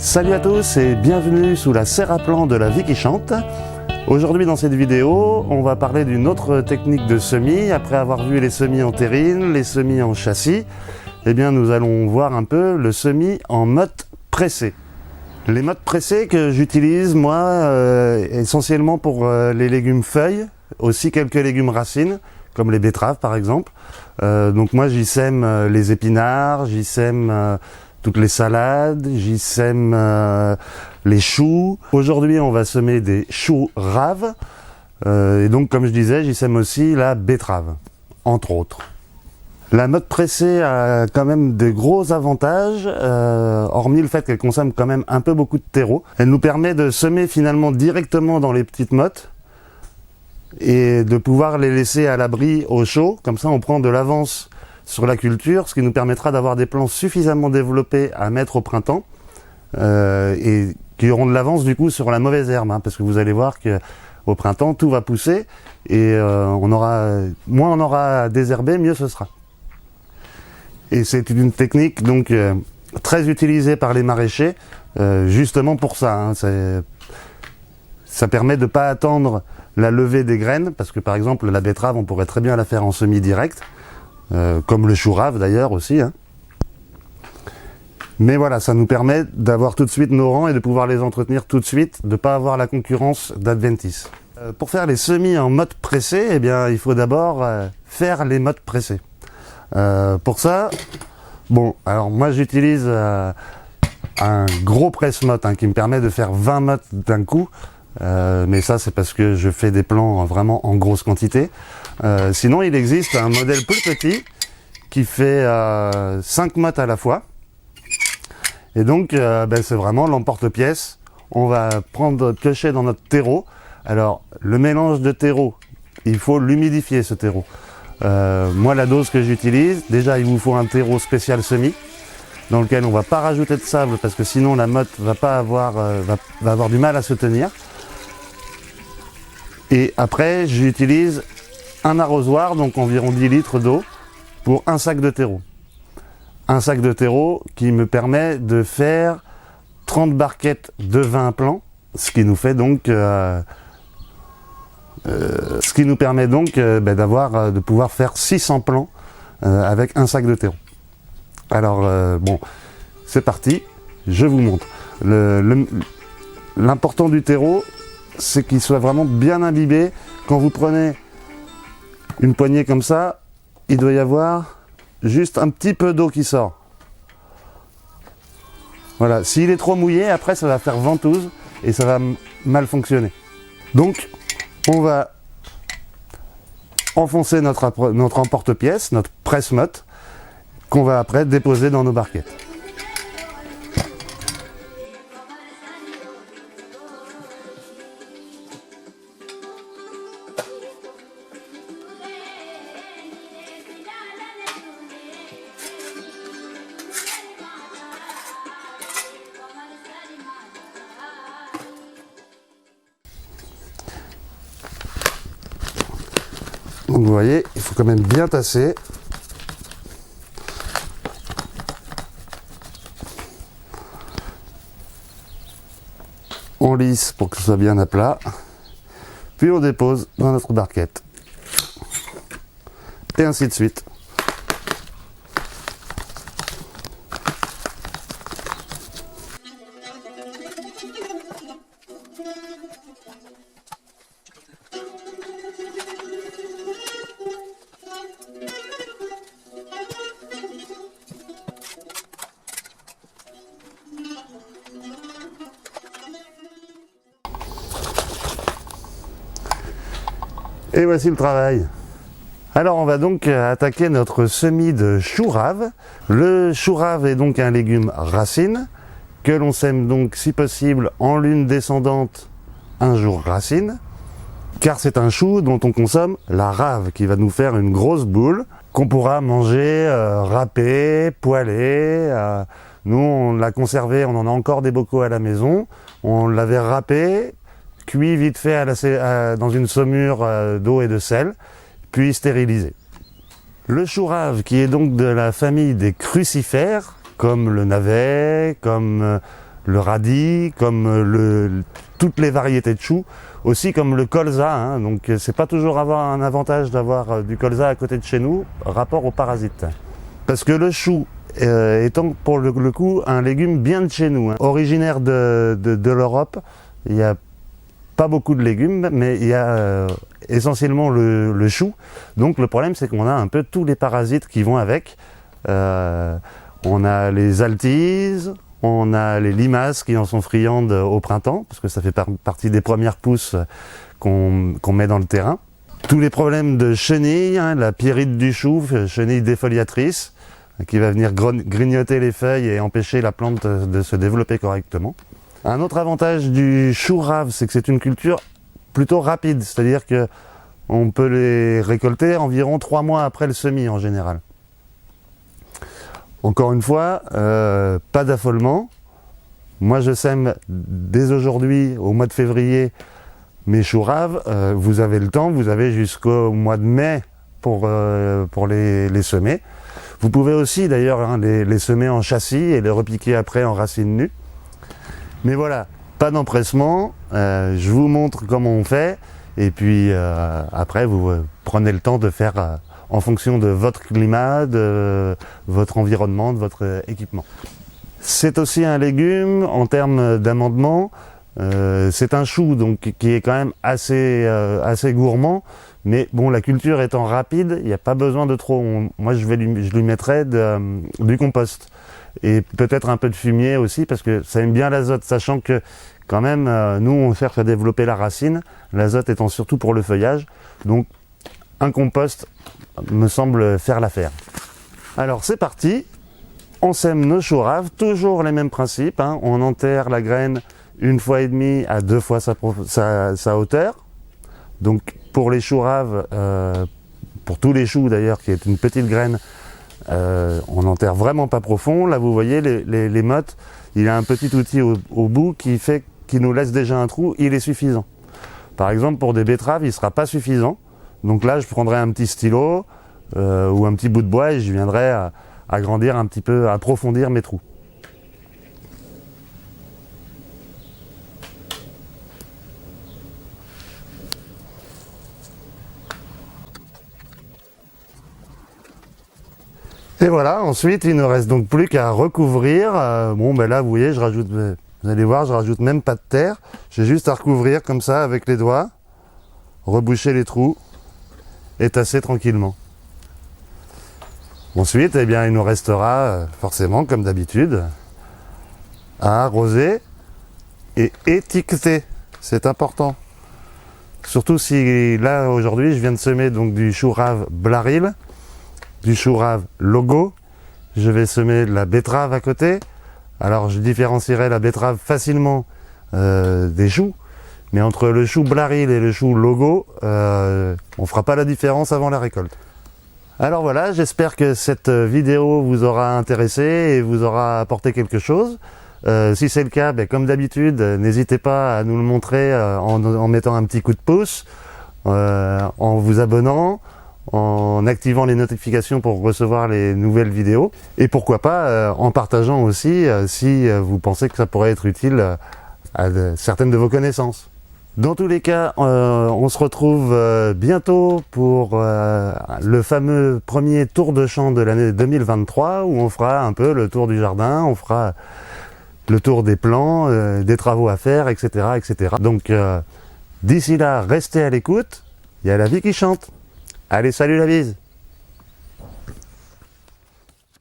Salut à tous et bienvenue sous la serre à plant de la vie qui chante. Aujourd'hui dans cette vidéo, on va parler d'une autre technique de semis. Après avoir vu les semis en terrine, les semis en châssis, eh bien nous allons voir un peu le semis en motte pressée. Les mottes pressées que j'utilise moi essentiellement pour les légumes feuilles, aussi quelques légumes racines, comme les betteraves par exemple. Donc moi j'y sème les épinards, j'y sème toutes les salades, j'y sème les choux. Aujourd'hui on va semer des choux raves, et donc comme je disais j'y sème aussi la betterave, entre autres. La motte pressée a quand même des gros avantages, hormis le fait qu'elle consomme quand même un peu beaucoup de terreau. Elle nous permet de semer finalement directement dans les petites mottes et de pouvoir les laisser à l'abri au chaud, comme ça on prend de l'avance sur la culture, ce qui nous permettra d'avoir des plants suffisamment développés à mettre au printemps et qui auront de l'avance du coup sur la mauvaise herbe, hein, parce que vous allez voir que au printemps tout va pousser et moins on aura à désherber, mieux ce sera. Et c'est une technique donc très utilisée par les maraîchers, justement pour ça. Hein, ça permet de ne pas attendre la levée des graines, parce que par exemple la betterave on pourrait très bien la faire en semis direct. Comme le chou rave d'ailleurs aussi, hein. Mais voilà, ça nous permet d'avoir tout de suite nos rangs et de pouvoir les entretenir tout de suite, de ne pas avoir la concurrence d'adventices. Pour faire les semis en motte pressée, eh bien, il faut d'abord faire les mottes pressées. Pour ça, bon, alors moi j'utilise un gros presse-motte, hein, qui me permet de faire 20 mottes d'un coup. Mais ça c'est parce que je fais des plants vraiment en grosse quantité. Sinon il existe un modèle plus petit qui fait 5 mottes à la fois, et donc c'est vraiment l'emporte-pièce. On va piocher dans notre terreau. Alors le mélange de terreau, il faut l'humidifier ce terreau. Moi la dose que j'utilise, déjà il vous faut un terreau spécial semis dans lequel on va pas rajouter de sable parce que sinon la motte va avoir du mal à se tenir. Et après, j'utilise un arrosoir, donc environ 10 litres d'eau, pour un sac de terreau. Un sac de terreau qui me permet de faire 30 barquettes de 20 plants, ce qui nous fait donc, de pouvoir faire 600 plants avec un sac de terreau. Alors bon, c'est parti, je vous montre. L'important du terreau, c'est qu'il soit vraiment bien imbibé. Quand vous prenez une poignée comme ça, il doit y avoir juste un petit peu d'eau qui sort. Voilà, s'il est trop mouillé, après ça va faire ventouse et ça va mal fonctionner. Donc, on va enfoncer notre emporte-pièce, notre presse-motte, qu'on va après déposer dans nos barquettes. Donc vous voyez, il faut quand même bien tasser. On lisse pour que ce soit bien à plat. Puis on dépose dans notre barquette. Et ainsi de suite. Et voici le travail. Alors on va donc attaquer notre semis de chou rave. Le chou rave est donc un légume racine que l'on sème donc si possible en lune descendante un jour racine, car c'est un chou dont on consomme la rave qui va nous faire une grosse boule qu'on pourra manger râpée, poêlée. Nous on l'a conservé, on en a encore des bocaux à la maison, on l'avait râpé, cuit vite fait dans une saumure d'eau et de sel, puis stérilisé. Le chou rave, qui est donc de la famille des crucifères, comme le navet, comme le radis, comme toutes les variétés de choux, aussi comme le colza, hein. Donc c'est pas toujours avoir un avantage d'avoir du colza à côté de chez nous, rapport aux parasites. Parce que le chou, étant pour le coup un légume bien de chez nous, hein, originaire de l'Europe, il n'y a pas beaucoup de légumes, mais il y a essentiellement le chou. Donc le problème, c'est qu'on a un peu tous les parasites qui vont avec. On a les altises, on a les limaces qui en sont friandes au printemps, parce que ça fait partie des premières pousses qu'on met dans le terrain. Tous les problèmes de chenilles, hein, la pyrite du chou, chenille défoliatrice, qui va venir grignoter les feuilles et empêcher la plante de se développer correctement. Un autre avantage du chou rave, c'est que c'est une culture plutôt rapide, c'est-à-dire que on peut les récolter environ 3 mois après le semis en général. Encore une fois, pas d'affolement. Moi je sème dès aujourd'hui, au mois de février, mes choux raves. Vous avez le temps, vous avez jusqu'au mois de mai pour les semer. Vous pouvez aussi d'ailleurs, hein, les semer en châssis et les repiquer après en racines nues. Mais voilà, pas d'empressement, je vous montre comment on fait, et puis après vous prenez le temps de faire en fonction de votre climat, de votre environnement, de votre équipement. C'est aussi un légume en termes d'amendement, c'est un chou donc qui est quand même assez gourmand, mais bon, la culture étant rapide, il n'y a pas besoin de trop. Moi je lui mettrais du compost. Et peut-être un peu de fumier aussi, parce que ça aime bien l'azote, sachant que quand même, nous on cherche à développer la racine, l'azote étant surtout pour le feuillage, donc un compost me semble faire l'affaire. Alors c'est parti, on sème nos choux raves, toujours les mêmes principes, hein. On enterre la graine 1,5 fois à 2 fois sa hauteur, donc pour les choux raves, pour tous les choux d'ailleurs, qui est une petite graine, on n'enterre vraiment pas profond. Là vous voyez les mottes, il y a un petit outil au bout qui nous laisse déjà un trou, il est suffisant. Par exemple pour des betteraves il ne sera pas suffisant, donc là je prendrai un petit stylo ou un petit bout de bois et je viendrai agrandir un petit peu, approfondir mes trous. Et voilà, ensuite il ne reste donc plus qu'à recouvrir. Bon ben là vous voyez, je rajoute, vous allez voir, je rajoute même pas de terre. J'ai juste à recouvrir comme ça avec les doigts, reboucher les trous et tasser tranquillement. Ensuite, eh bien, il nous restera forcément, comme d'habitude, à arroser et étiqueter. C'est important. Surtout si là aujourd'hui je viens de semer donc du chou rave Blaril, du chou rave Logo, je vais semer de la betterave à côté. Alors je différencierai la betterave facilement des choux, mais entre le chou Blaril et le chou Logo, on fera pas la différence avant la récolte. Alors voilà, j'espère que cette vidéo vous aura intéressé et vous aura apporté quelque chose. Si c'est le cas, ben, comme d'habitude, n'hésitez pas à nous le montrer en mettant un petit coup de pouce, en vous abonnant, en activant les notifications pour recevoir les nouvelles vidéos, et pourquoi pas en partageant aussi si vous pensez que ça pourrait être utile à certaines de vos connaissances. Dans tous les cas, on se retrouve bientôt pour le fameux premier tour de champ de l'année 2023, où on fera un peu le tour du jardin, on fera le tour des plants, des travaux à faire, etc. etc. Donc d'ici là, restez à l'écoute, il y a la vie qui chante. Allez, salut la bise!